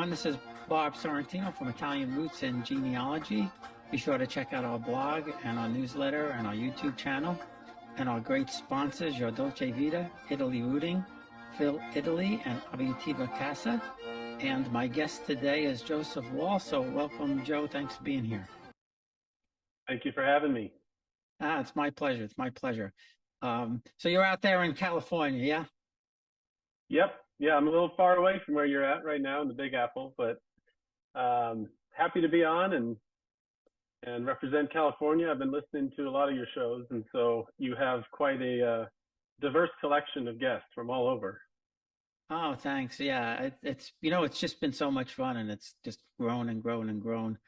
everyone. This is Bob Sorrentino from Italian Roots and Genealogy. Be sure to check out our blog and our newsletter and our YouTube channel and our great sponsors, Your Dolce Vita, Italy Rooting, Phil Italy, and Abitiva Casa. And my guest today is Joseph Wall. So welcome, Joe. Thanks for being here. Thank you for having me. It's my pleasure. It's my pleasure. So you're out there in California, yeah? Yep. Yeah, I'm a little far away from where you're at right now in the Big Apple, but happy to be on and represent California. I've been listening to a lot of your shows, and so you have quite a diverse collection of guests from all over. Oh, thanks. Yeah, it's just been so much fun, and it's just grown and grown and grown.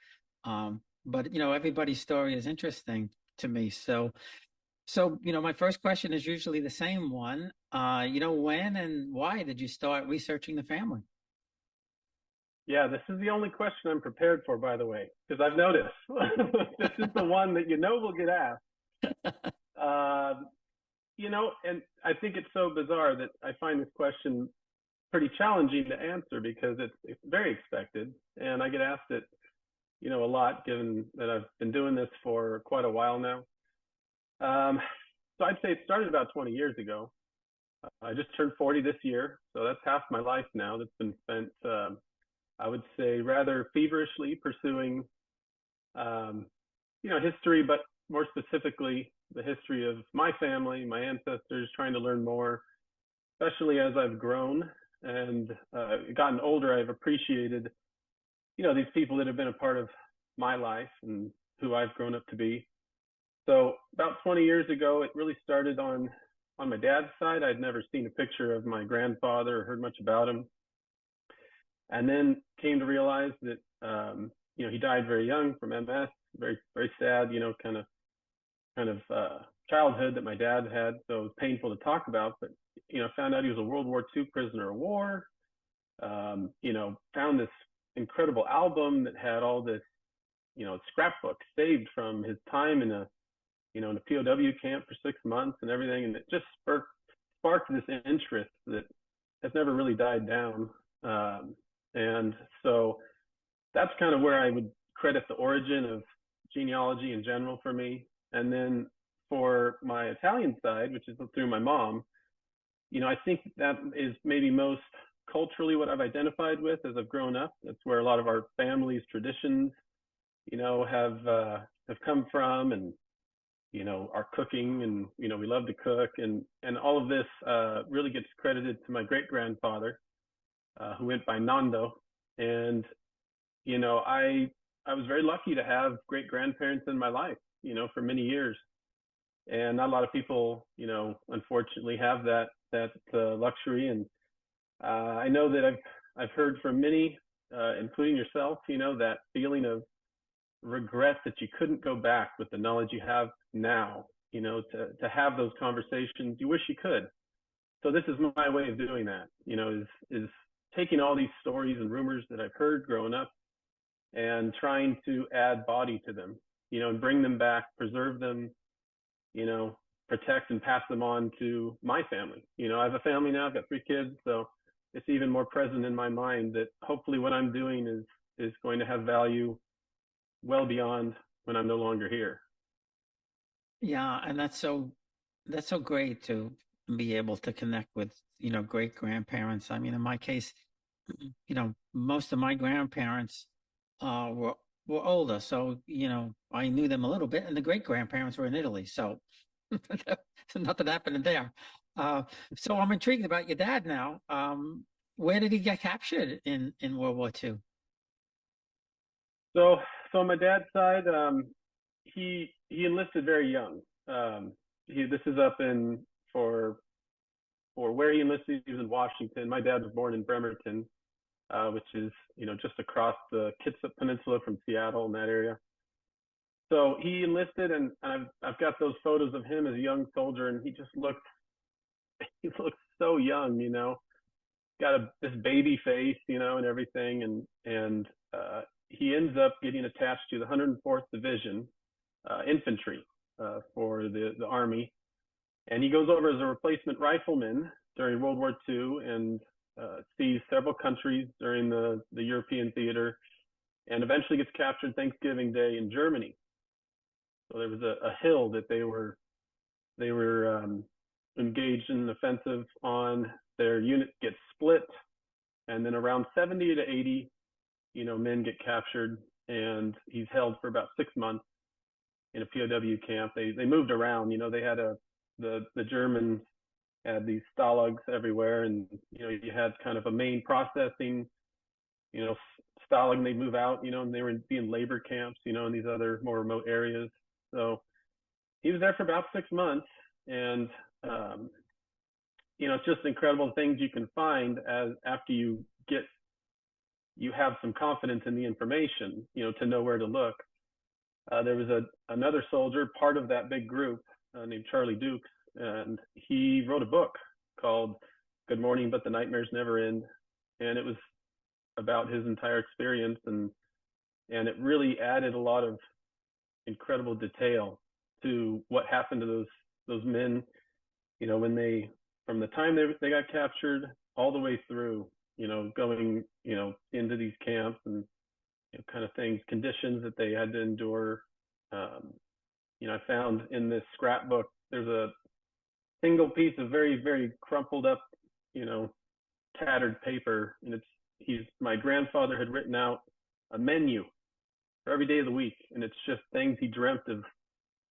But everybody's story is interesting to me. So my first question is usually the same one. When and why did you start researching the family? Yeah, this is the only question I'm prepared for, by the way, because I've noticed this is the one that will get asked. And I think it's so bizarre that I find this question pretty challenging to answer because it's very expected, and I get asked it, a lot, given that I've been doing this for quite a while now. So I'd say it started about 20 years ago. I just turned 40 this year, so that's half my life now that's been spent, I would say, rather feverishly pursuing, history, but more specifically, the history of my family, my ancestors, trying to learn more, especially as I've grown and gotten older. I've appreciated, these people that have been a part of my life and who I've grown up to be. So about 20 years ago, it really started on my dad's side. I'd never seen a picture of my grandfather or heard much about him. And then came to realize that, he died very young from MS, very, very sad, kind of childhood that my dad had. So it was painful to talk about, but, found out he was a World War II prisoner of war, found this incredible album that had all this, scrapbook saved from his time in a POW camp for 6 months and everything. And it just sparked this interest that has never really died down. And so that's kind of where I would credit the origin of genealogy in general for me. And then for my Italian side, which is through my mom, I think that is maybe most culturally what I've identified with as I've grown up. That's where a lot of our family's traditions, have come from, and our cooking, and we love to cook, and all of this really gets credited to my great grandfather, who went by Nando. And I was very lucky to have great grandparents in my life, for many years, and not a lot of people, unfortunately, have that luxury. And I know that I've heard from many, including yourself, that feeling of regret that you couldn't go back with the knowledge you have now, to have those conversations you wish you could. So this is my way of doing that, is taking all these stories and rumors that I've heard growing up and trying to add body to them, and bring them back, preserve them, protect and pass them on to my family. I have a family now, I've got 3 kids, so it's even more present in my mind that hopefully what I'm doing is going to have value well beyond when I'm no longer here. Yeah, and that's so great to be able to connect with, great grandparents. I mean, in my case, most of my grandparents were older, so I knew them a little bit, and the great grandparents were in Italy, so nothing happened there. So I'm intrigued about your dad now. Where did he get captured in World War II? So on my dad's side, he enlisted very young. This is up for where he enlisted. He was in Washington. My dad was born in Bremerton, which is just across the Kitsap Peninsula from Seattle, in that area. So he enlisted, and I've got those photos of him as a young soldier, and he looked so young, got this baby face, and everything, and he ends up getting attached to the 104th Division infantry for the Army, and he goes over as a replacement rifleman during World War II, and sees several countries during the European theater, and eventually gets captured Thanksgiving Day in Germany. So there was a hill that they were engaged in an offensive on. Their unit gets split, and then around 70 to 80, men get captured, and he's held for about 6 months in a POW camp. They moved around. They had the Germans had these stalags everywhere, and you had kind of a main processing, stalag, and they'd move out, and they were in labor camps, in these other more remote areas. So he was there for about 6 months, and it's just incredible things you can find as after you have some confidence in the information, to know where to look. There was another soldier, part of that big group, named Charlie Dukes, and he wrote a book called Good Morning, But the Nightmares Never End. And it was about his entire experience, and it really added a lot of incredible detail to what happened to those men, when from the time they got captured all the way through, going, into these camps, and kind of things, conditions that they had to endure. I found in this scrapbook, there's a single piece of very, very crumpled up, tattered paper. And my grandfather had written out a menu for every day of the week. And it's just things he dreamt of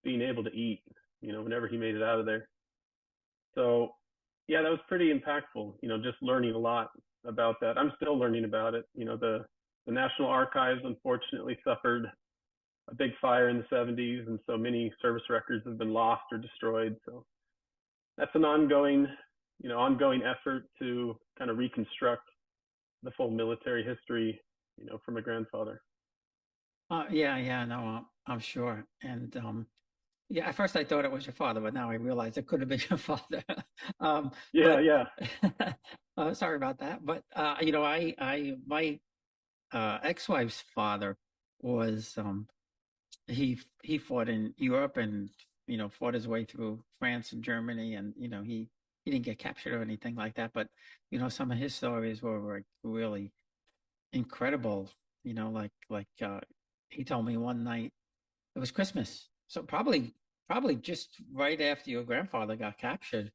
being able to eat, whenever he made it out of there. So yeah, that was pretty impactful, just learning a lot about that. I'm still learning about it. The National Archives unfortunately suffered a big fire in the 70s, and so many service records have been lost or destroyed. So that's an ongoing effort to kind of reconstruct the full military history, for my grandfather. Yeah, no, I'm sure. And yeah, at first I thought it was your father, but now I realize it could have been your father. Yeah, But yeah. sorry about that. But my ex-wife's father was he fought in Europe, and fought his way through France and Germany, and he didn't get captured or anything like that, but some of his stories were really incredible. Like he told me one night it was Christmas, so probably just right after your grandfather got captured,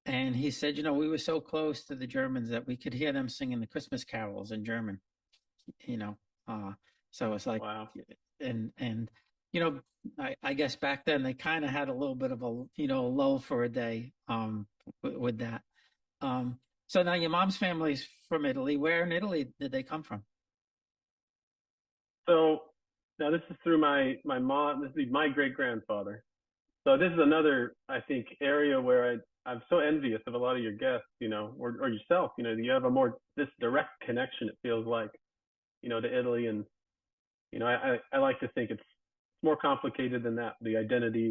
and he said, we were so close to the Germans that we could hear them singing the Christmas carols in German. you know uh so it's like, Wow. and you know I guess back then they kind of had a little bit of a lull for a day with that. So now your mom's family's from Italy. Where in Italy did they come from? So now this is through my mom. This is my great grandfather. So this is another, I think, area where I'm so envious of a lot of your guests, or yourself. You have this direct connection. It feels like, to Italy, and I like to think it's more complicated than that. The identity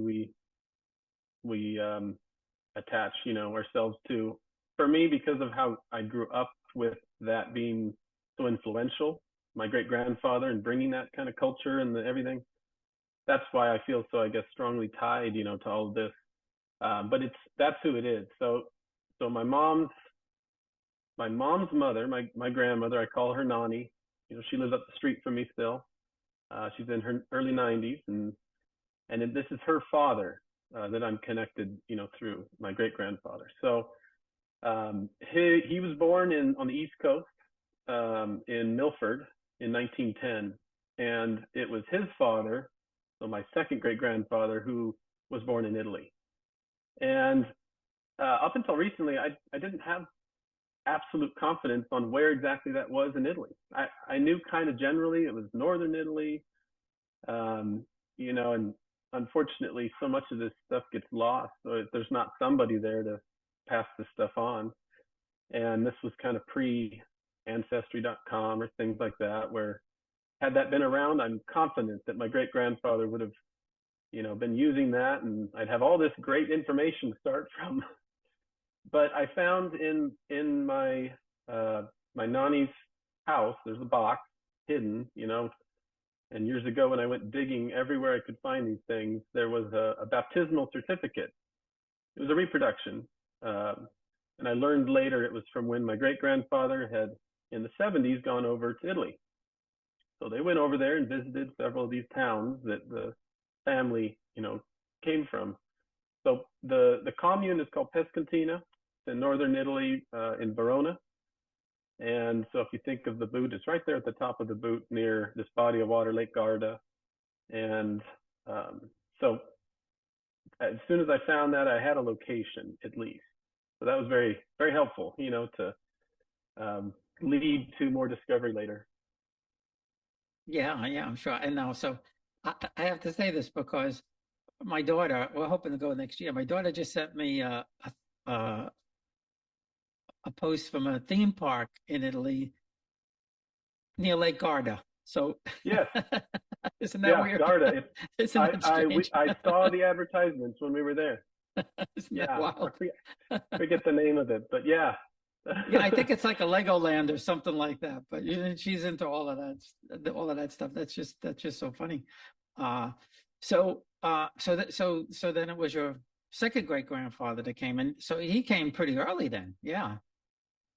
we attach, ourselves to. For me, because of how I grew up with that being so influential, my great grandfather, and bringing that kind of culture and everything. That's why I feel so, I guess, strongly tied, to all of this. But that's who it is. So my mom's mother, my grandmother, I call her Nani. She lives up the street from me still. She's in her early 90s, and this is her father that I'm connected, through my great grandfather. So he was born on the East Coast, in Milford in 1910, and it was his father, so my second great grandfather, who was born in Italy. And up until recently, I didn't have absolute confidence on where exactly that was in Italy. I knew kind of generally it was northern Italy, and unfortunately, so much of this stuff gets lost. So there's not somebody there to pass this stuff on. And this was kind of pre ancestry.com or things like that, where had that been around, I'm confident that my great grandfather would have, been using that, and I'd have all this great information to start from. But I found in my nanny's house, there's a box hidden, and years ago when I went digging everywhere I could find these things, there was a baptismal certificate. It was a reproduction. And I learned later it was from when my great grandfather had, in the 70s, gone over to Italy. So they went over there and visited several of these towns that the family, came from. So the commune is called Pescantina. It's in northern Italy, in Verona. And so if you think of the boot, it's right there at the top of the boot near this body of water, Lake Garda. And so as soon as I found that, I had a location at least. So that was very, very helpful, to lead to more discovery later. Yeah, yeah, I'm sure. And now, so I have to say this because my daughter, we're hoping to go next year. My daughter just sent me a, a post from a theme park in Italy near Lake Garda. So Yes, isn't that yeah, weird? Garda. Isn't that strange? I saw the advertisements when we were there. Isn't that Yeah, I wild? forget the name of it, but yeah. Yeah, I think it's like a Legoland or something like that. But she's into all of that stuff. That's just so funny. Uh, so then it was your second great grandfather that came, and so he came pretty early then. Yeah.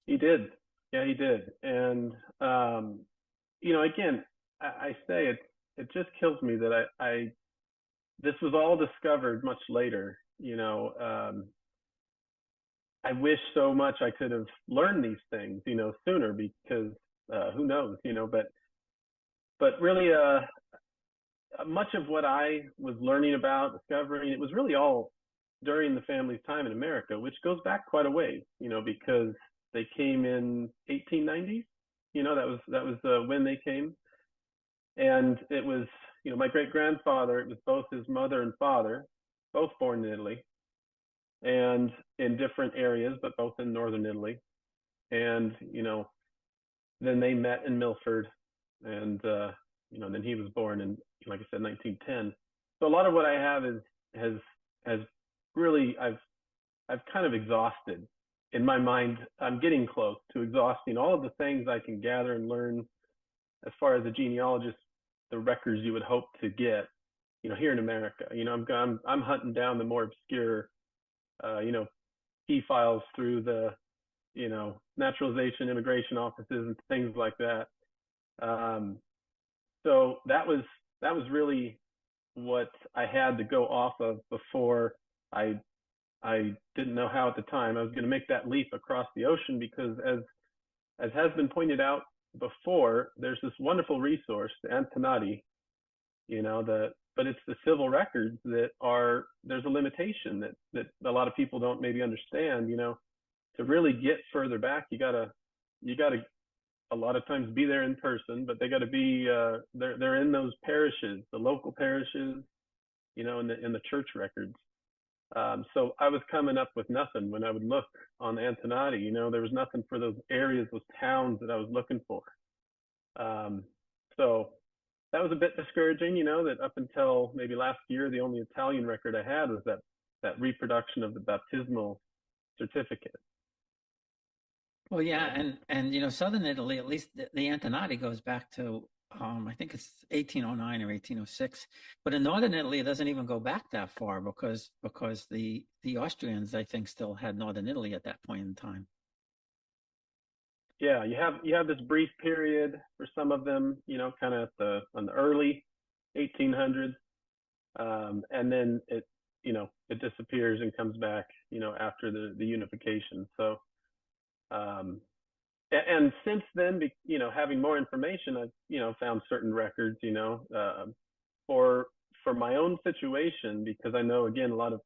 He did. Yeah, he did. And again, I say it just kills me that I this was all discovered much later. I wish so much I could have learned these things, sooner because who knows, but really, much of what I was learning about, discovering, it was really all during the family's time in America, which goes back quite a ways, because they came in 1890s. That was when they came, and it was, my great grandfather. It was both his mother and father, both born in Italy, and in different areas, but both in northern Italy. And then they met in Milford, and then he was born in, like I said, 1910. So a lot of what I have has has really I've kind of exhausted in my mind. I'm getting close to exhausting all of the things I can gather and learn as far as a genealogist, the records you would hope to get, here in America. I'm hunting down the more obscure, key files through the, naturalization, immigration offices, and things like that. Um, so that was really what I had to go off of before I I didn't know how at the time I was going to make that leap across the ocean, because as has been pointed out before, there's this wonderful resource, the Antenati, but it's the civil records that are, there's a limitation that a lot of people don't maybe understand. To really get further back, you gotta a lot of times be there in person, but they got to be, they're in those parishes, the local parishes, in the church records. So I was coming up with nothing when I would look on the Antenati. There was nothing for those areas, those towns that I was looking for. Um, so that was a bit discouraging. That up until maybe last year, the only Italian record I had was that reproduction of the baptismal certificate. Well, yeah, So and southern Italy, at least the Antenati goes back to I think it's 1809 or 1806. But in northern Italy, it doesn't even go back that far because the Austrians, I think, still had northern Italy at that point in time. yeah, you have this brief period for some of them, kind of on the early 1800s, and then it disappears and comes back, after the unification. So, um, and since then, having more information, I've found certain records, for my own situation, because I know, again, a lot of,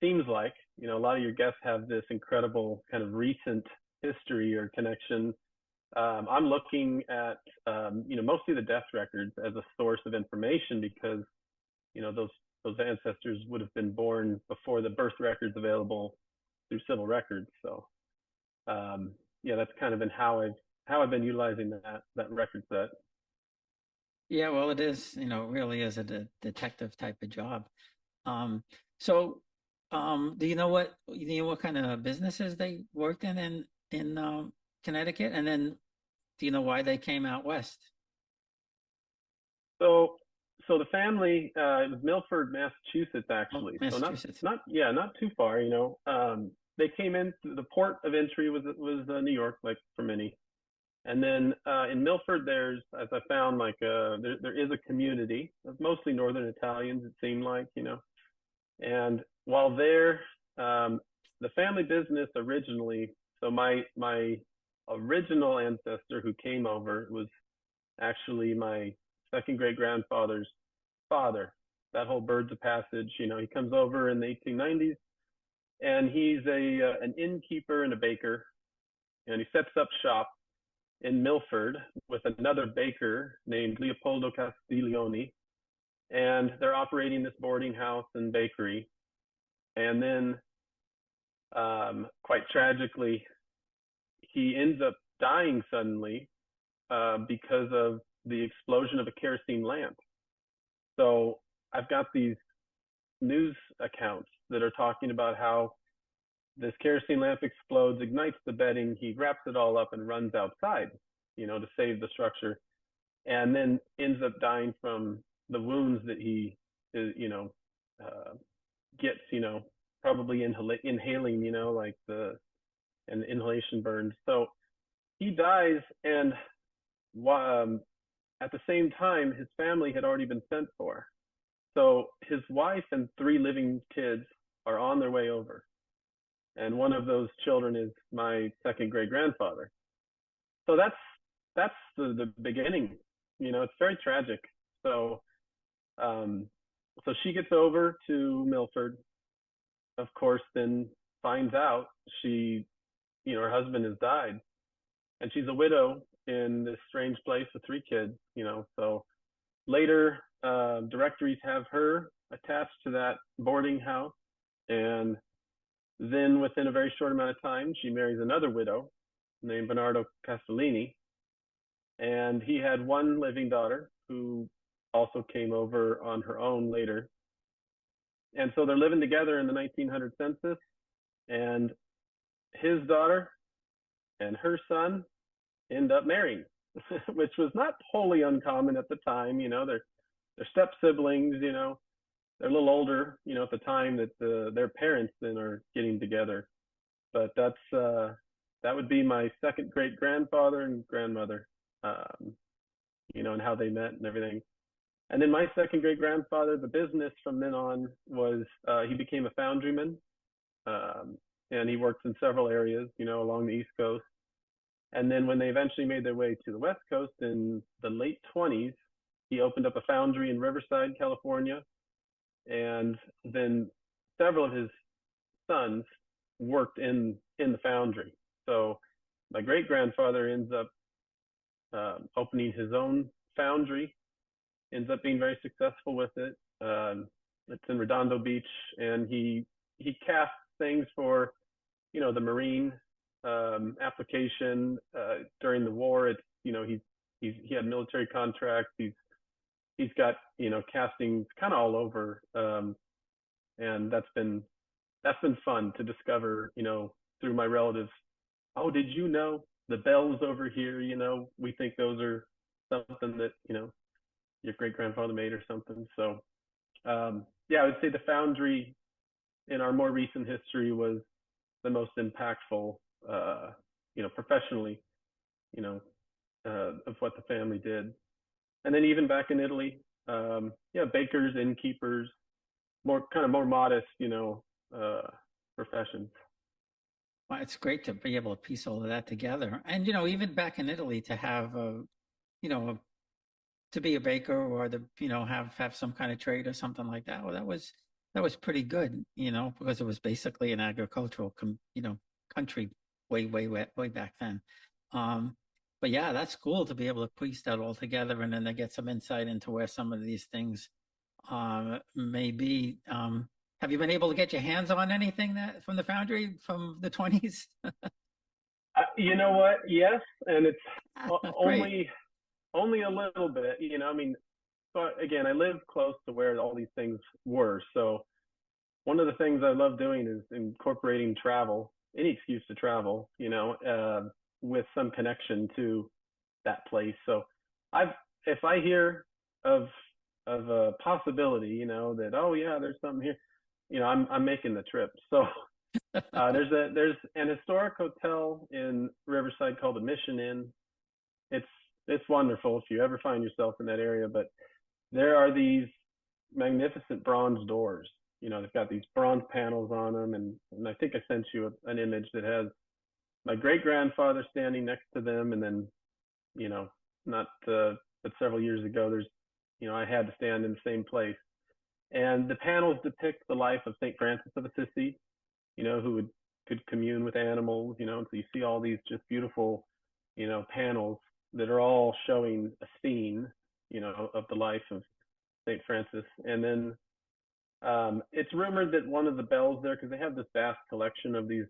seems like, a lot of your guests have this incredible kind of recent history or connection. I'm looking at, mostly the death records as a source of information, because those ancestors would have been born before the birth records available through civil records. So, yeah, that's kind of been how I've been utilizing that record set. Yeah, well, it is, really is a detective type of job. Um, so, do you know what kind of businesses they worked in Connecticut? And then do you know why they came out west? So so the family, it was Milford, Massachusetts, Oh, actually. So not Massachusetts. not yeah, not too far. they came in. The port of entry was New York, like for many. And then in Milford, there's, as I found, like there is a community of mostly Northern Italians. It seemed like, and while there, um, the family business originally. So my original ancestor who came over was actually my second great grandfather's father. That whole birds of passage, he comes over in the 1890s, and he's a an innkeeper and a baker, and he sets up shop in Milford with another baker named Leopoldo Castiglione, and they're operating this boarding house and bakery. And then, quite tragically, he ends up dying suddenly because of the explosion of a kerosene lamp. So I've got these news accounts that are talking about how this kerosene lamp explodes, ignites the bedding, he wraps it all up and runs outside, to save the structure, and then ends up dying from the wounds that he, uh, gets, probably inhaling, like and inhalation burns. So he dies, and at the same time, his family had already been sent for. So his wife and three living kids are on their way over. And one of those children is my second great grandfather. So that's the beginning. It's very tragic. So um, so she gets over to Milford, of course, then finds out her husband has died, and she's a widow in this strange place with three kids. So later, directories have her attached to that boarding house, and then within a very short amount of time, she marries another widow named Bernardo Castellini, and he had one living daughter who also came over on her own later. And so they're living together in the 1900 census, and his daughter and her son end up marrying, which was not wholly uncommon at the time. They're step siblings. They're a little older, at the time that their parents then are getting together. But that would be my second great grandfather and grandmother, and how they met and everything. And then my second great grandfather, the business from then on was he became a foundryman, and he worked in several areas, along the East Coast. And then when they eventually made their way to the West Coast in the late 20s, he opened up a foundry in Riverside, California. And then several of his sons worked in the foundry. So my great grandfather ends up opening his own foundry, ends up being very successful with it. It's in Redondo Beach, and he casts things for the Marine application during the war. It's he had military contracts. He's got castings kind of all over, and that's been fun to discover through my relatives. Oh, did you know the bells over here? We think those are something that your great grandfather made or something. So yeah, I would say the foundry in our more recent history was the most impactful, professionally, of what the family did. And then even back in Italy, yeah, bakers, innkeepers, more modest, professions. Well, it's great to be able to piece all of that together. And, even back in Italy to have you know, to be a baker or to, have some kind of trade or something like that. Well, that was pretty good, because it was basically an agricultural, country way back then. Um, but yeah, that's cool to be able to piece that all together and then to get some insight into where some of these things may be. Have you been able to get your hands on anything that from the foundry from the 20s? You know what? Yes, and it's Great. only a little bit. I mean, so again, I live close to where all these things were. So one of the things I love doing is incorporating travel, any excuse to travel, with some connection to that place. So I've if I hear of a possibility, that, oh yeah, there's something here, I'm making the trip. So There's an historic hotel in Riverside called the Mission Inn. It's it's wonderful if you ever find yourself in that area. But there are these magnificent bronze doors. They've got these bronze panels on them, and I think I sent you an image that has my great grandfather standing next to them, and then you know, not but several years ago, I had to stand in the same place. And the panels depict the life of Saint Francis of Assisi, who could commune with animals, and so you see all these just beautiful, panels that are all showing a scene, of the life of Saint Francis. And then it's rumored that one of the bells there, because they have this vast collection of these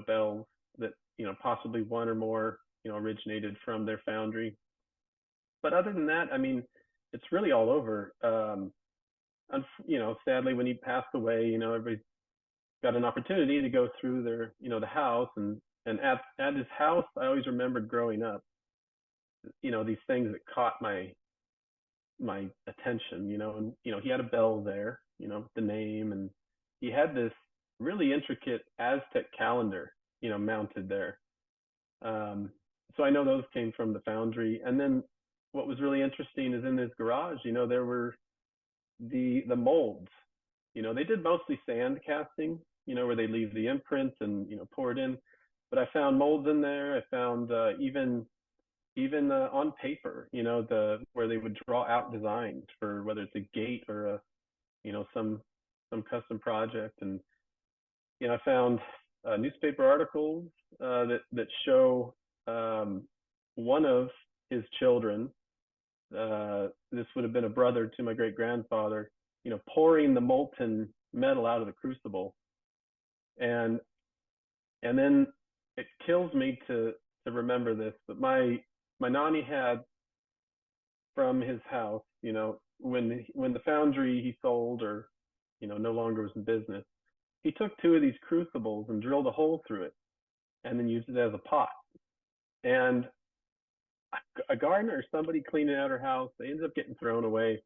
bells that possibly one or more originated from their foundry. But other than that, I mean, it's really all over. Sadly, when he passed away, everybody got an opportunity to go through the house, and at his house, I always remembered growing up, these things that caught my attention, and he had a bell there, the name, and he had this really intricate Aztec calendar, mounted there. Um, so I know those came from the foundry. And then what was really interesting is in his garage, there were the molds. They did mostly sand casting, where they leave the imprint and pour it in. But I found molds in there. I found even on paper, the where they would draw out designs for whether it's a gate or some custom project. And I found newspaper articles that show one of his children. This would have been a brother to my great grandfather. Pouring the molten metal out of the crucible, and then it kills me to remember this, but my nanny had from his house, when the foundry he sold or no longer was in business, he took two of these crucibles and drilled a hole through it, and then used it as a pot. And a gardener or somebody cleaning out her house, they ended up getting thrown away,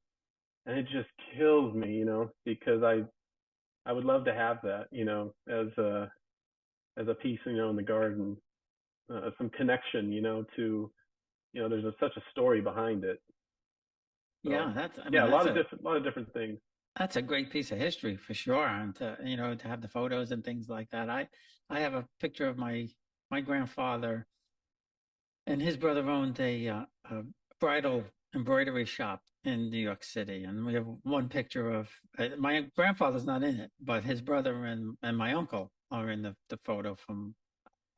and it just kills me, because I would love to have that, as a piece, in the garden, some connection, to there's such a story behind it. Yeah, So that's, I yeah, mean, a lot of different things. that's a great piece of history for sure. And to have the photos and things like that. I have a picture of my grandfather and his brother owned a bridal embroidery shop in New York City. And we have one picture of my grandfather's not in it, but his brother and my uncle are in the photo from,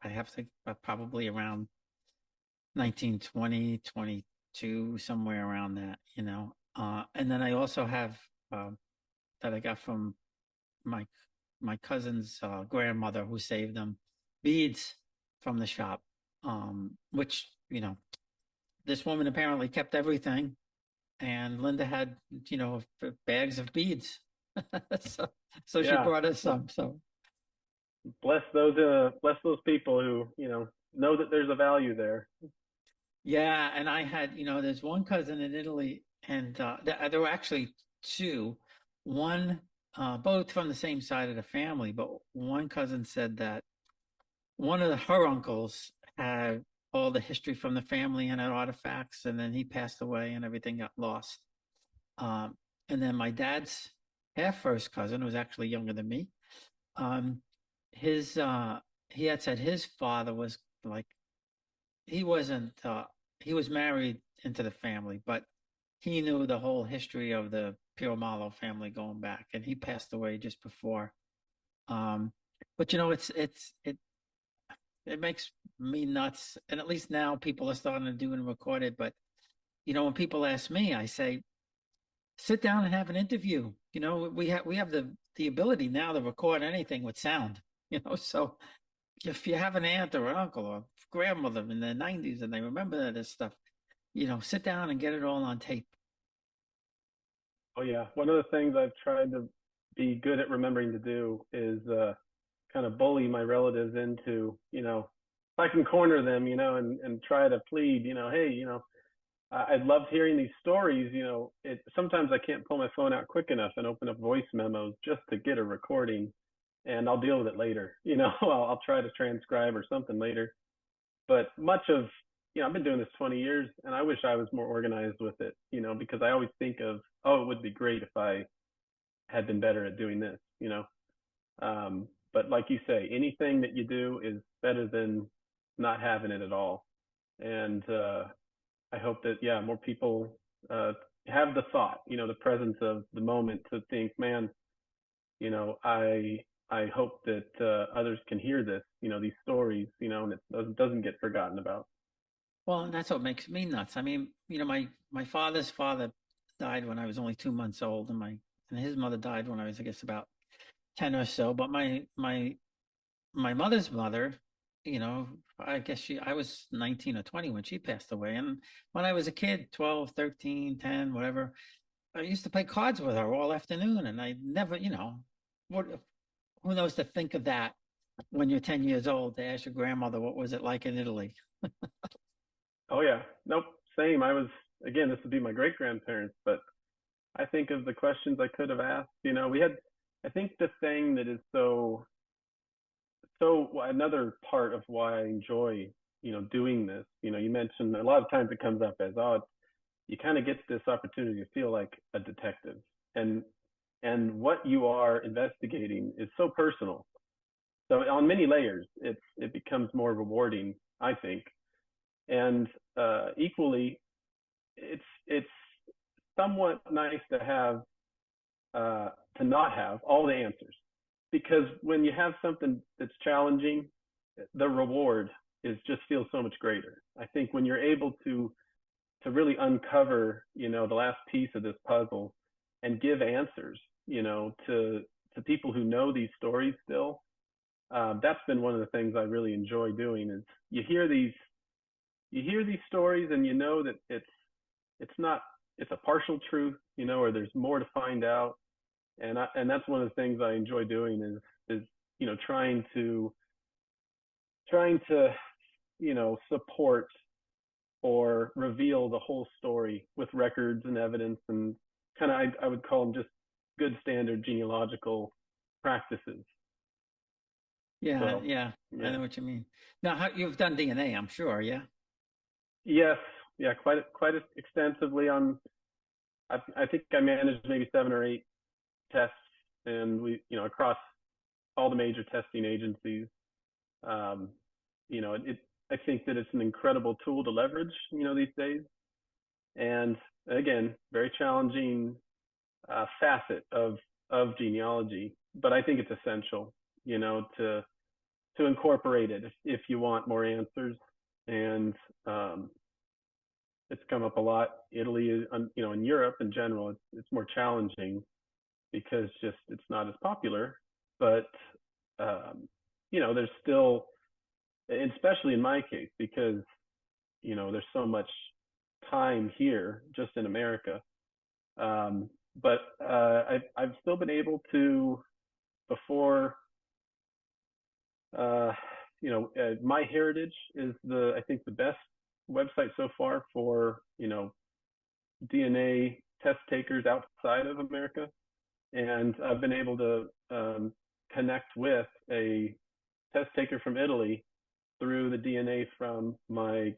I have to think, probably around 1920, 22, somewhere around that. And then I also have that I got from my my cousin's grandmother who saved them beads from the shop, which this woman apparently kept everything, and Linda had bags of beads, so she Yeah, brought us some. So bless those people who know that there's a value there. yeah, and I had there's one cousin in Italy, and there were actually two, one both from the same side of the family, but one cousin said that one of her uncles had all the history from the family and had artifacts, and then he passed away and everything got lost. Um, and then my dad's half first cousin, was actually younger than me, um, his he had said his father was like, he wasn't he was married into the family, but he knew the whole history of the Piromallo family going back, and he passed away just before. Um, but it makes me nuts. And at least now people are starting to do and record it. But when people ask me, I say, sit down and have an interview. We have the ability now to record anything with sound. So if you have an aunt or an uncle or grandmother in the 90s and they remember this stuff, sit down and get it all on tape. Oh yeah, one of the things I've tried to be good at remembering to do is kind of bully my relatives into, if I can corner them, and try to plead, hey, I loved hearing these stories. Sometimes I can't pull my phone out quick enough and open up voice memos just to get a recording. and I'll deal with it later. I'll try to transcribe or something later. But much of, I've been doing this 20 years, and I wish I was more organized with it, because I always think of, oh, it would be great if I had been better at doing this. But like you say, anything that you do is better than not having it at all. And I hope that, yeah, more people have the thought, the presence of the moment to think, man, I hope that others can hear this, these stories, and it doesn't get forgotten about. Well, and that's what makes me nuts. I mean, my father's father died when I was only 2 months old, and his mother died when I was, I guess, about 10 or so. But my mother's mother, I guess I was 19 or 20 when she passed away. And when I was a kid, 12, 13, 10, whatever, I used to play cards with her all afternoon. And I never, what, who knows to think of that when you're 10 years old to ask your grandmother, what was it like in Italy? Oh yeah, nope, same. Again, this would be my great grandparents, but I think of the questions I could have asked. I think the thing that is so another part of why I enjoy, doing this. You mentioned a lot of times it comes up as, oh, you kind of get this opportunity to feel like a detective, and what you are investigating is so personal. So on many layers, it becomes more rewarding, I think, and equally, it's somewhat nice to have to not have all the answers, because when you have something that's challenging, the reward is just feels so much greater. I think when you're able to really uncover, the last piece of this puzzle and give answers, to people who know these stories still. That's been one of the things I really enjoy doing. Is you hear these stories, and that it's not it's a partial truth, or there's more to find out. And that's one of the things I enjoy doing is trying to support or reveal the whole story with records and evidence, and kind of I would call them just good standard genealogical practices. Yeah, So yeah, I yeah, know what you mean. Now, you've done DNA, I'm sure, yeah. yes, yeah, quite extensively on. I think I managed maybe 7 or 8 tests, and we across all the major testing agencies. Um, I think that it's an incredible tool to leverage, these days. And again, very challenging facet of genealogy, but I think it's essential, to incorporate it if you want more answers. And it's come up a lot. Italy, in Europe in general, it's more challenging because just it's not as popular. But there's still, especially in my case, because there's so much time here just in America. But I've still been able to, before, uh, My Heritage is I think the best website so far for DNA test takers outside of America, and I've been able to connect with a test taker from Italy through the DNA from my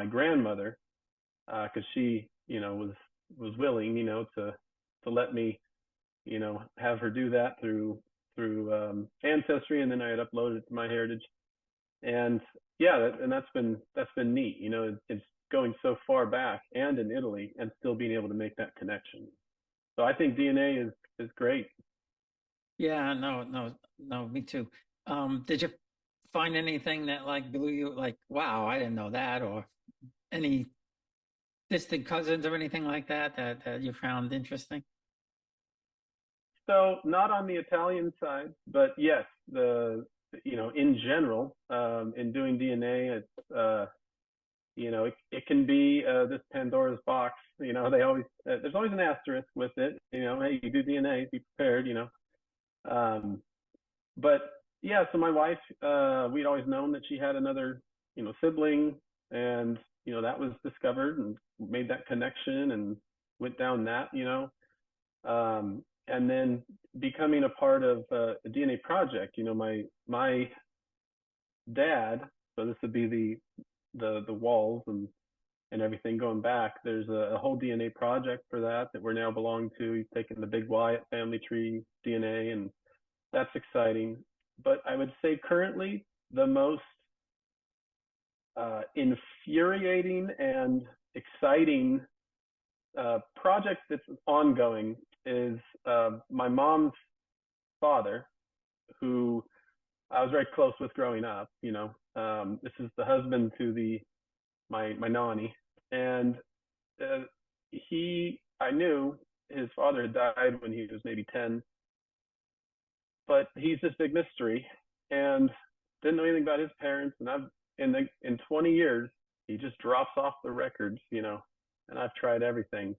grandmother, because she was willing to let me have her do that through ancestry, and then I had uploaded it to My Heritage. And yeah, that's been neat. It's going so far back and in Italy and still being able to make that connection. So I think DNA is great. Yeah, no, no, no, me too. Did you find anything that like blew you like, wow, I didn't know that, or any distant cousins or anything like that you found interesting? So not on the Italian side, but yes, in general, in doing DNA, it can be this Pandora's box. They always there's always an asterisk with it. Hey, you do DNA, be prepared. Um, but yeah, so my wife, we'd always known that she had another sibling, and that was discovered and made that connection and went down that. and then becoming a part of a DNA project. You know, my dad. So this would be the walls and everything going back. There's a whole DNA project for that we're now belong to. He's taken the big Wyatt family tree DNA, and that's exciting. But I would say currently the most infuriating and exciting project that's ongoing is my mom's father, who I was very close with growing up. You know, this is the husband to the my nanny, and uh, I knew his father had died when he was maybe 10, but he's this big mystery, and didn't know anything about his parents. And I've in 20 years, he just drops off the records, you know, and I've tried everything.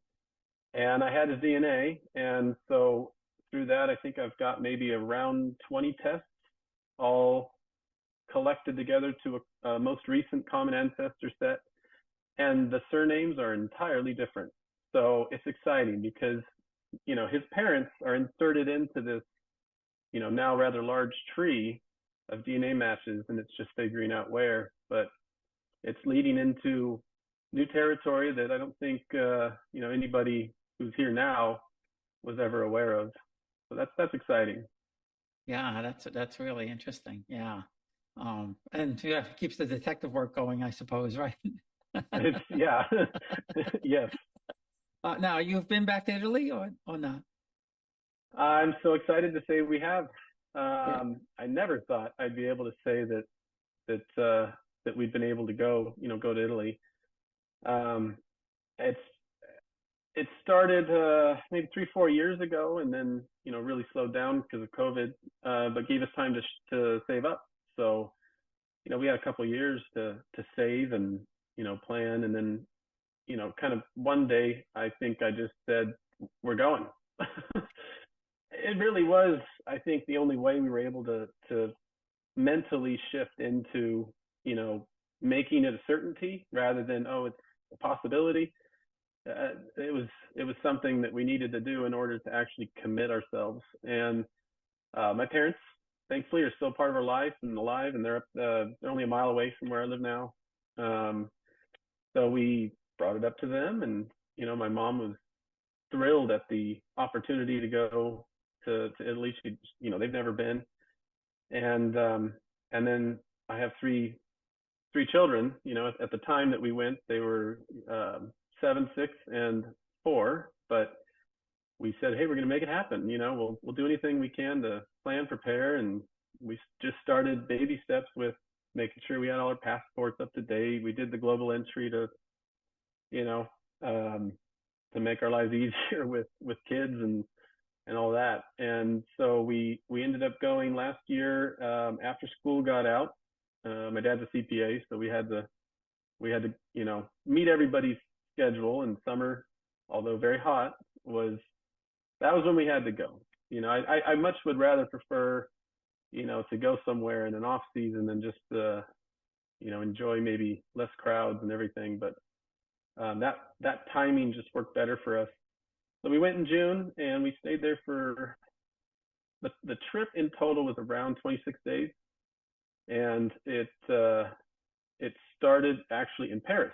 And I had his DNA, and so through that, I think I've got maybe around 20 tests, all collected together to a most recent common ancestor set, and the surnames are entirely different. So it's exciting because, you know, his parents are inserted into this, you know, now rather large tree of DNA matches, and it's just figuring out where. But it's leading into new territory that I don't think you know, anybody who's here now was ever aware of. So that's exciting. Yeah, that's really interesting. Yeah. And yeah, keeps the detective work going, I suppose, right? It's yeah, yes. Now you've been back to Italy or not? I'm so excited to say we have. Yeah. I never thought I'd be able to say that we've been able to go, you know, go to Italy. Um, it's it started maybe 3 4 years ago, and then, you know, really slowed down because of COVID, but gave us time to save up. So, you know, we had a couple of years to save and, you know, plan, and then, you know, kind of one day I think I just said we're going. It really was, I think, the only way we were able to mentally shift into, you know, making it a certainty rather than, oh, it's a possibility. It was something that we needed to do in order to actually commit ourselves. And my parents, thankfully, are still part of our life and alive, and they're only a mile away from where I live now. Um, so we brought it up to them, and, you know, my mom was thrilled at the opportunity to go to Italy. She, you know, they've never been, and then I have three children. You know, at the time that we went, they were 7, 6, and 4. But we said, hey, we're going to make it happen. You know, we'll do anything we can to plan, prepare, and we just started baby steps with making sure we had all our passports up to date. We did the global entry to, you know, um, to make our lives easier with kids and all that. And so we ended up going last year after school got out. My dad's a CPA, so we had to, you know, meet everybody's schedule. And summer, although very hot, was that was when we had to go. You know, I much would rather prefer, you know, to go somewhere in an off season than just you know, enjoy maybe less crowds and everything. But that timing just worked better for us. So we went in June, and we stayed there for the trip in total was around 26 days, and it started actually in Paris,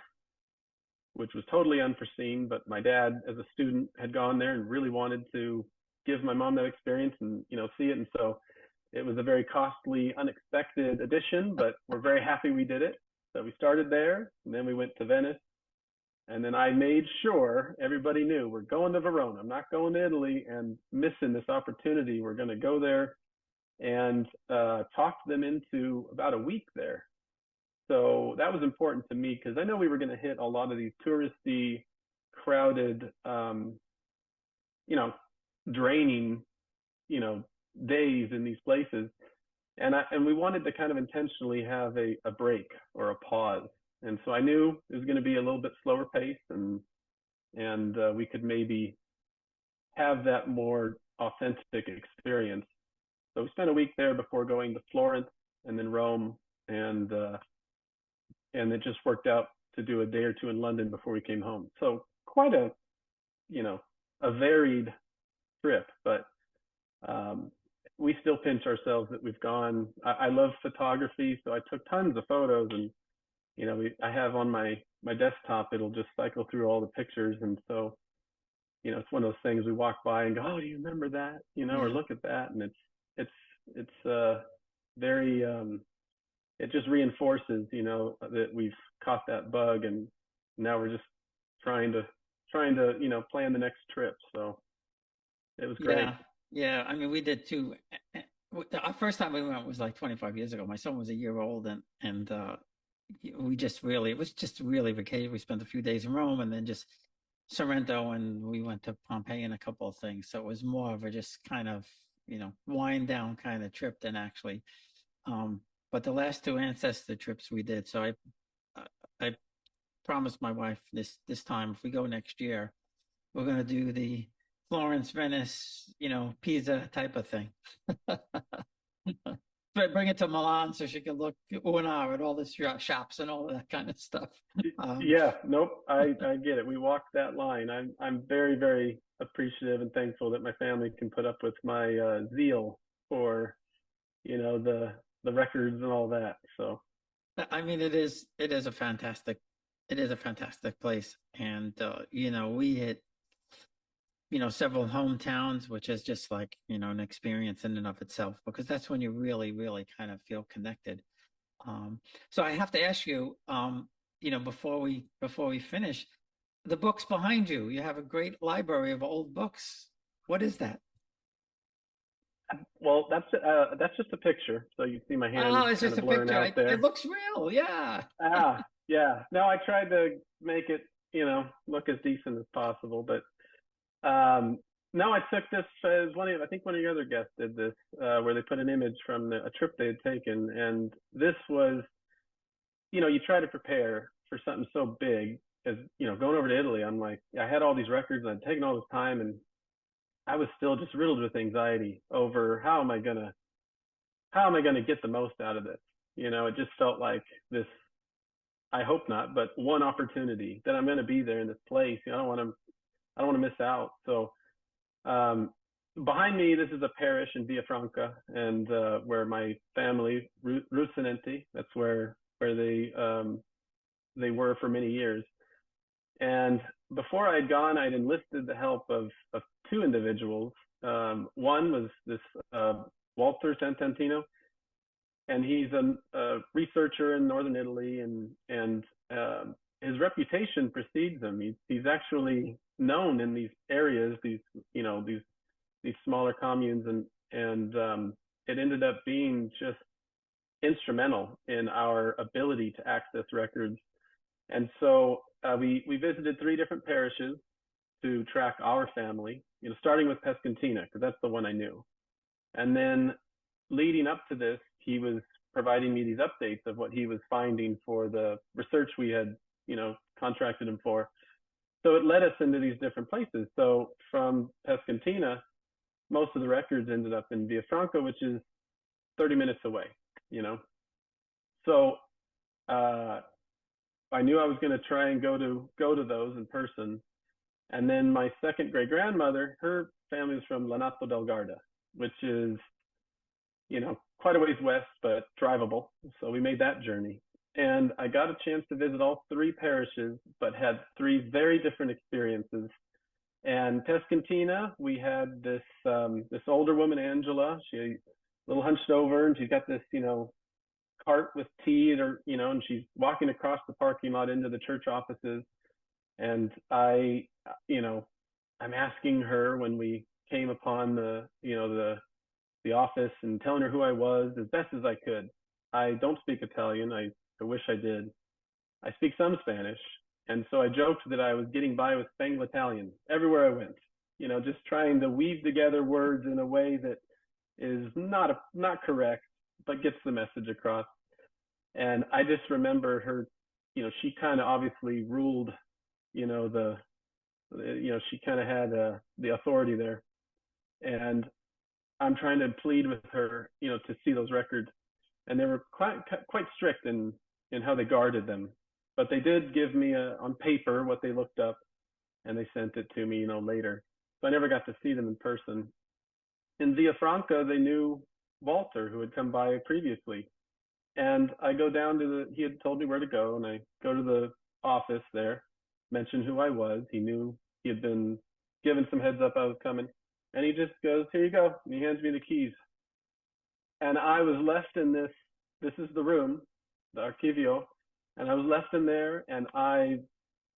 which was totally unforeseen. But my dad, as a student, had gone there and really wanted to give my mom that experience and, you know, see it. And so it was a very costly, unexpected addition, but we're very happy we did it. So we started there, and then we went to Venice, and then I made sure everybody knew we're going to Verona. I'm not going to Italy and missing this opportunity. We're going to go there and talked them into about a week there. So that was important to me because I know we were going to hit a lot of these touristy, crowded, you know, draining, you know, days in these places. And we wanted to kind of intentionally have a break or a pause. And so I knew it was going to be a little bit slower pace, and we could maybe have that more authentic experience. So we spent a week there before going to Florence and then Rome, and it just worked out to do a day or two in London before we came home. So quite a, you know, a varied trip, but um, we still pinch ourselves that we've gone. I love photography, so I took tons of photos, and I have on my desktop. It'll just cycle through all the pictures, and so it's one of those things we walk by and go, oh, do you remember that? Or Yeah. look at that, and it's very it just reinforces that we've caught that bug, and now we're just trying to plan the next trip. So it was great. Yeah. Yeah. I mean, we did too. Our first time we went was like 25 years ago. My son was a year old, and we just really, it was just really vacation. We spent a few days in Rome and then just Sorrento, and we went to Pompeii and a couple of things. So it was more of a just kind of, wind down kind of trip than actually. Um, but the last two ancestor trips we did, so I promised my wife this time if we go next year, we're going to do the Florence, Venice, Pisa type of thing. But bring it to Milan so she can look at all the shops and all of that kind of stuff. Um, Yeah, nope, I get it. We walked that line. I'm very, very appreciative and thankful that my family can put up with my zeal for the records and all that. So I mean, it is a fantastic place, and we hit several hometowns, which is just like an experience in and of itself, because that's when you really, really kind of feel connected. Um, so I have to ask you, before we finish, the books behind you. You have a great library of old books. What is that? well, that's just a picture. So you see my Oh, hand it's kind just of a blurring picture. out It there. looks real. Yeah. Yeah. No, I tried to make it, look as decent as possible, but no, I took this as I think one of your other guests did this, where they put an image from a trip they had taken, and this was, you try to prepare for something so big as, going over to Italy. I'm like, I had all these records and I'd taken all this time, and I was still just riddled with anxiety over how am I gonna get the most out of this. It just felt like this. I hope not, but one opportunity that I'm going to be there in this place. I don't want to miss out. So um, behind me, this is a parish in Villafranca, and where my family, Rucinenti, that's where they were for many years. And before I'd gone, I'd enlisted the help of two individuals. One was this Walter Santantino, and he's a researcher in northern Italy, and his reputation precedes him. He's actually known in these areas, these smaller communes, and it ended up being just instrumental in our ability to access records. And so we visited three different parishes to track our family. Starting with Pescantina, because that's the one I knew, and then leading up to this, he was providing me these updates of what he was finding for the research we had, contracted him for. So it led us into these different places. So from Pescantina, most of the records ended up in Villafranca, which is 30 minutes away, you know. So uh, I knew I was going to try and go to those in person. And then my second great grandmother, her family is from Lanato del Garda, which is quite a ways west, but drivable. So we made that journey. And I got a chance to visit all three parishes, but had three very different experiences. And Pescantina, we had this older woman, Angela. She a little hunched over, and she's got this cart with tea, and she's walking across the parking lot into the church offices. And I'm asking her when we came upon the office and telling her who I was as best as I could. I don't speak Italian. I wish I did. I speak some Spanish. And so I joked that I was getting by with Spanglish Italian everywhere I went, just trying to weave together words in a way that is not correct, but gets the message across. And I just remember her, she kind of obviously ruled, the, she kind of had the authority there. And I'm trying to plead with her, to see those records, and they were quite strict in how they guarded them. But they did give me on paper what they looked up, and they sent it to me, later. So I never got to see them in person. In Villafranca, they knew Walter, who had come by previously. And I go down to he had told me where to go, and I go to the office there, mention who I was. He knew he had been given some heads up I was coming. And he just goes, "Here you go." And he hands me the keys. And I was left in this is the room, the archivio. And I was left in there, and I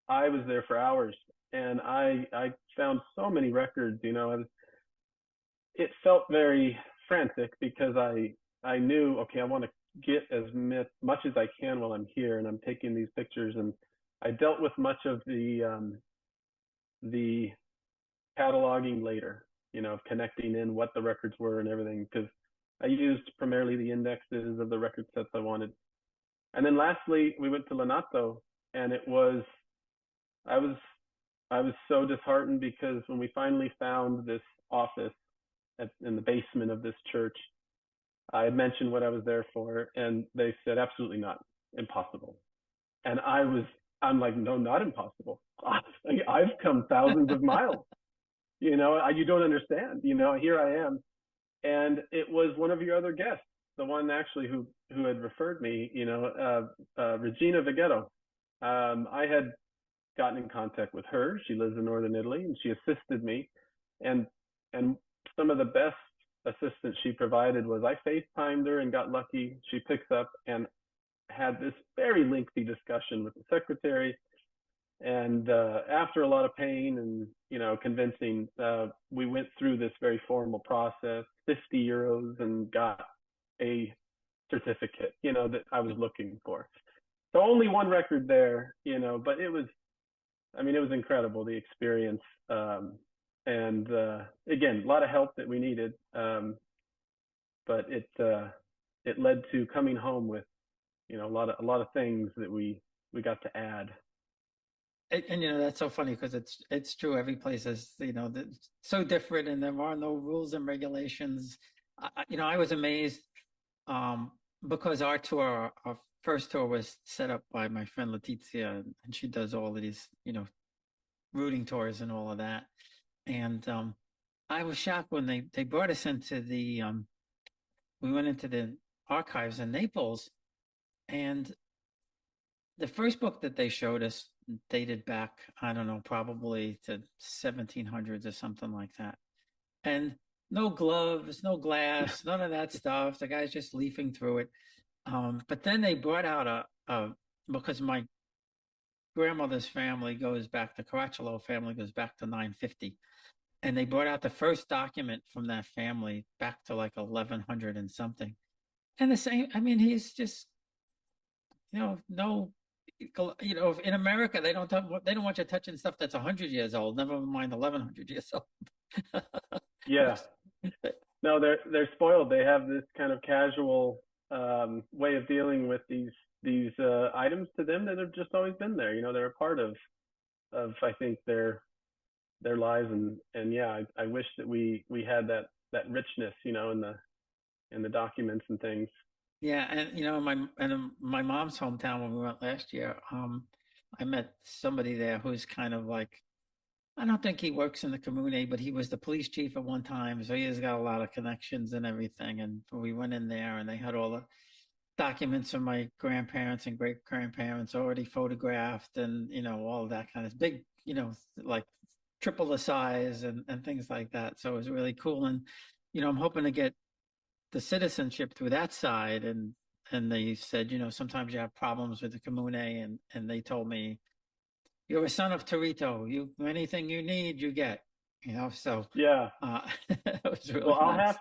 was there for hours. And I found so many records, it felt very frantic because I knew, okay, I want to get as much as I can while I'm here, and I'm taking these pictures. And I dealt with much of the cataloging later, of connecting in what the records were and everything, because I used primarily the indexes of the record sets I wanted. And then lastly, we went to Lenato, and I was I was so disheartened because when we finally found this office in the basement of this church, I had mentioned what I was there for, and they said, absolutely not, impossible. And I'm like, no, not impossible. I've come thousands of miles. You don't understand. Here I am, and it was one of your other guests, the one actually who had referred me. Regina Vighetto. I had gotten in contact with her. She lives in northern Italy, and she assisted me. And and some of the best assistance she provided was I FaceTimed her and got lucky. She picks up and had this very lengthy discussion with the secretary. And after a lot of pain and convincing, we went through this very formal process, 50 euros, and got a certificate, that I was looking for. So only one record there, but it was incredible, the experience. And again, a lot of help that we needed. But it led to coming home with, a lot of things that we got to add. And that's so funny because it's true. Every place is so different, and there are no rules and regulations. I was amazed um, because our first tour was set up by my friend Letizia, and she does all of these rooting tours and all of that. And I was shocked when they brought us into we went into the archives in Naples, and the first book that they showed us dated back, I don't know, probably to 1700s or something like that. And no gloves, no glass, none of that stuff. The guy's just leafing through it. But then they brought out because my grandmother's family goes back, the Caracciolo family goes back to 950. And they brought out the first document from that family back to like 1100 and something. And the same, I mean, he's just, no, in America, they don't want you touching stuff that's 100 years old, never mind 1100 years old. Yeah. No, they're spoiled. They have this kind of casual way of dealing with these items to them that have just always been there. They're a part of I think their lives. And yeah, I wish that we had that richness, in the documents and things. Yeah, and in my mom's hometown when we went last year, I met somebody there who's kind of like, I don't think he works in the comune, but he was the police chief at one time, so he has got a lot of connections and everything. And we went in there, and they had all the documents of my grandparents and great grandparents already photographed, and all of that kind of big, like triple the size and things like that. So it was really cool, and I'm hoping to get the citizenship through that side. And they said, sometimes you have problems with the comune, and they told me, you're a son of Torito. Anything you need, you get. So Yeah. it was Well, really I'll nice.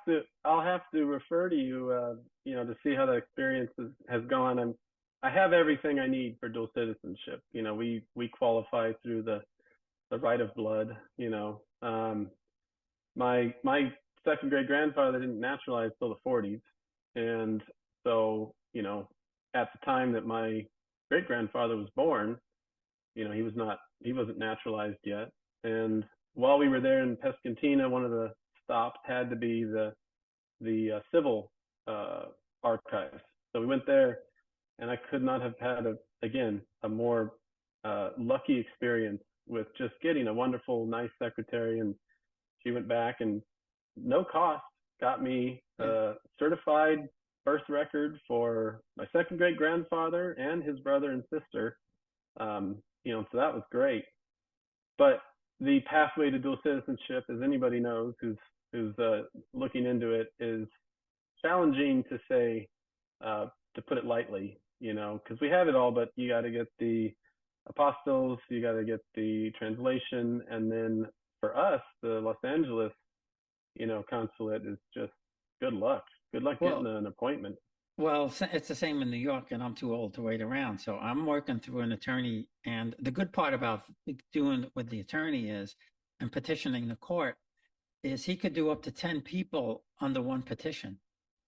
have to refer to you, to see how that experience has gone. And I have everything I need for dual citizenship. We qualify through the right of blood. My second great grandfather didn't naturalize till the 40s, and so at the time that my great grandfather was born, he wasn't naturalized yet. And while we were there in Pescantina, one of the stops had to be the civil uh, archives. So we went there, and I could not have had a more lucky experience with just getting a wonderful, nice secretary. And she went back and no cost got me Yeah. a certified birth record for my second great grandfather and his brother and sister. So that was great. But the pathway to dual citizenship, as anybody knows who's looking into it, is challenging to say, to put it lightly. Because we have it all, but you got to get the apostles, you got to get the translation, and then for us, the Los Angeles, consulate is just good luck. Good luck getting Well, an appointment. it's the same in New York, and I'm too old to wait around. So I'm working through an attorney. And the good part about doing with the attorney is, and petitioning the court, is he could do up to 10 people under one petition.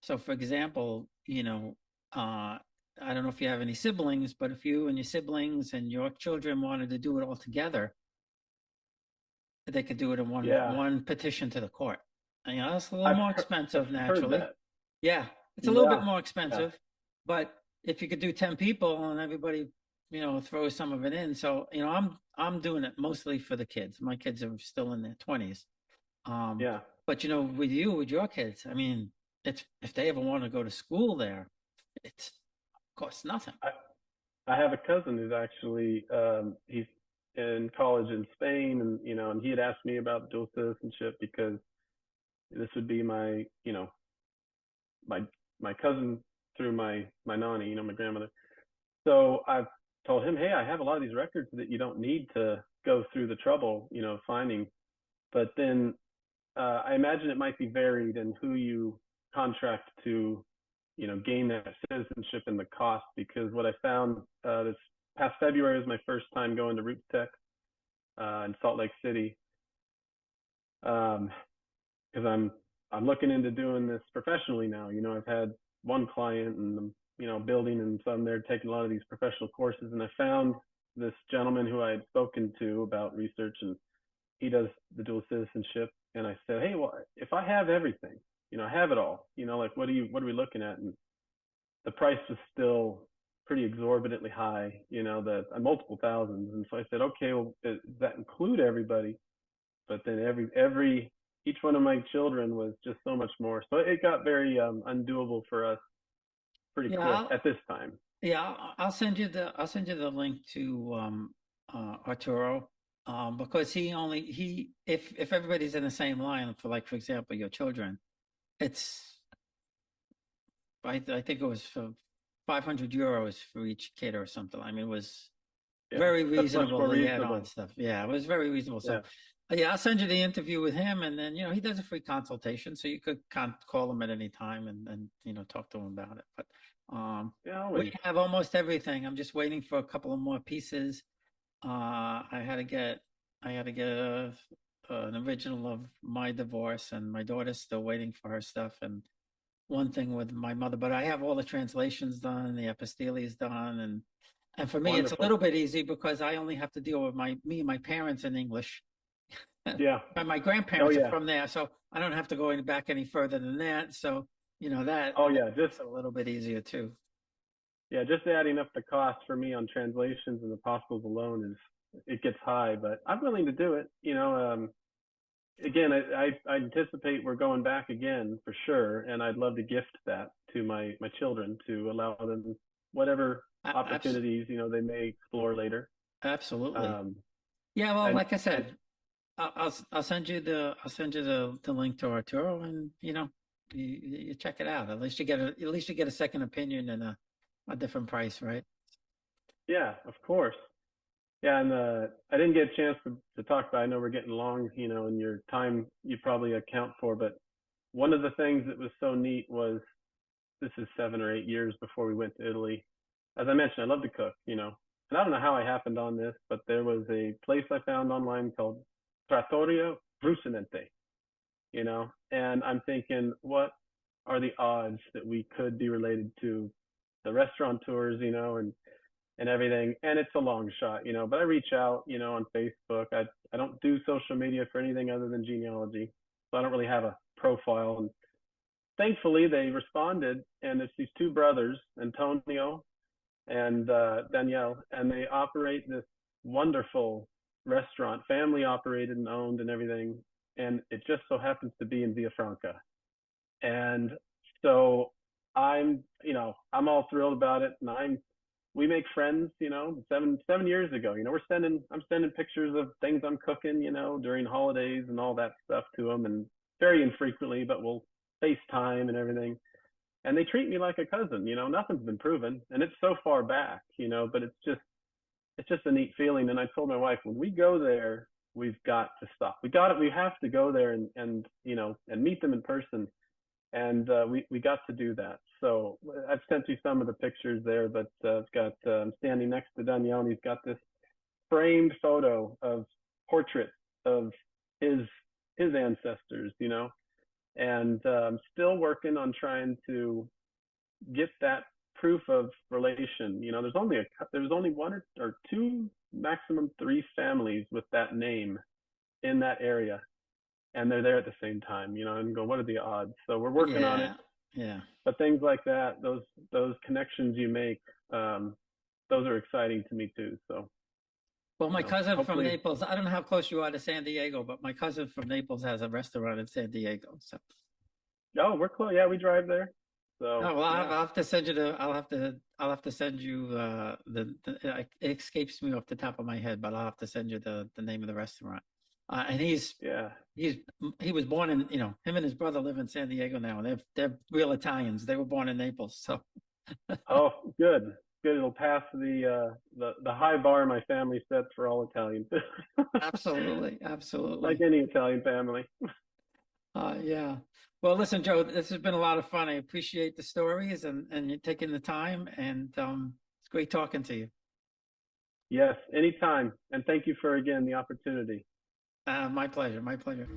So, for example, I don't know if you have any siblings, but if you and your siblings and your children wanted to do it all together, they could do it in one Yeah, one petition to the court. It's a little I've more he- expensive I've heard naturally. that. Yeah, it's a little bit Yeah, more yeah, expensive, but if you could do 10 people and everybody, throws some of it in. So, I'm doing it mostly for the kids. My kids are still in their 20s. Um, yeah. but with your kids, I mean, it's if they ever want to go to school there, it's costs nothing. I, I have a cousin who's actually he's in college in Spain, and and he had asked me about dual citizenship because this would be my my cousin through my nanny, my grandmother. So I've told him, hey, I have a lot of these records that you don't need to go through the trouble, finding. But then I imagine it might be varied in who you contract to, gain that citizenship and the cost. Because what I found this past February was my first time going to Roots Tech in Salt Lake City, because I'm looking into doing this professionally now. I've had one client, and I'm building, and so I'm there taking a lot of these professional courses, and I found this gentleman who I had spoken to about research, and he does the dual citizenship. And I said, hey, well, if I have everything, I have it all, like what are we looking at? And the price was still pretty exorbitantly high, that multiple thousands. And so I said, okay, well, does that include everybody? But then each one of my children was just so much more. So it got very undoable for us pretty Yeah, quick at this time. I'll send you the link to Arturo, because he if everybody's in the same line for, like, for example, your children, it's I think it was for 500 euros for each kid or something. I mean, it was Yeah, very that's much reasonable, more the add-on reasonable. stuff. Yeah, it was very reasonable. So, Yeah, yeah, I'll send you the interview with him, and then he does a free consultation, so you could call him at any time and talk to him about it. But yeah, we always have almost everything. I'm just waiting for a couple of more pieces. I had to get an original of my divorce, and my daughter's still waiting for her stuff, and one thing with my mother, but I have all the translations done, the apostiles done, and for me it's a wonderful. little bit easy because I only have to deal with me and my parents in English. Yeah. My Oh grandparents are yeah. from there, so I don't have to go back any further than that. So Oh that yeah. Just makes it a little bit easier too. yeah, just adding up the cost for me on translations and apostles alone it gets high, but I'm willing to do it. Again, I anticipate we're going back again for sure, and I'd love to gift that to my children to allow them whatever Abs- opportunities they may explore later. Absolutely. Um, Yeah. Well, and like I and said, I'll send you the link to Arturo, and you check it out. At least you get a second opinion and a different price, right? yeah, of course. Yeah, and I didn't get a chance to talk about. I know we're getting long, in your time you probably account for, but one of the things that was so neat was this is 7 or 8 years before we went to Italy. As I mentioned, I love to cook, and I don't know how I happened on this, but there was a place I found online called Trattoria Brucinente, and I'm thinking, what are the odds that we could be related to the restaurateurs, and everything. And it's a long shot, but I reach out, on Facebook. I don't do social media for anything other than genealogy. So I don't really have a profile. And thankfully they responded, and it's these two brothers, Antonio and Danielle, and they operate this wonderful restaurant, family operated and owned and everything. and it just so happens to be in Villafranca. And so I'm all thrilled about it, and we make friends, 7 years ago. I'm sending pictures of things I'm cooking, during holidays and all that stuff to them, and very infrequently, but we'll FaceTime and everything. And they treat me like a cousin. Nothing's been proven, and it's so far back, but it's just a neat feeling. And I told my wife, when we go there, we've got to stop. We have to go there and meet them in person. And we got to do that. So I've sent you some of the pictures there, but I've got I'm standing next to Danielle, and he's got this framed photo of portrait of his his ancestors, and I'm still working on trying to get that proof of relation. There's only one or two, maximum three families with that name in that area, and they're there at the same time, and go, what are the odds? So we're working on it. Yeah, yeah. But things like that, those connections you make, those are exciting to me too. So, Well, my cousin from hopefully, Naples, I don't know how close you are to San Diego, but my cousin from Naples has a restaurant in San Diego. So, oh, we're close. Yeah, we drive there. oh, So well, yeah, I'll have to send you I'll have to send you it escapes me off the top of my head, but I'll have to send you the name of the restaurant. And yeah. he's he was born in, him and his brother live in San Diego now, and they're real Italians. They were born in Naples, so Oh, good, good. It'll pass the high bar my family sets for all Italians, absolutely, like absolutely. any Italian family. Yeah. Well, listen, Joe, this has been a lot of fun. I appreciate the stories and you taking the time, and it's great talking to you. Yes, anytime. And thank you for again the opportunity. My pleasure, my pleasure.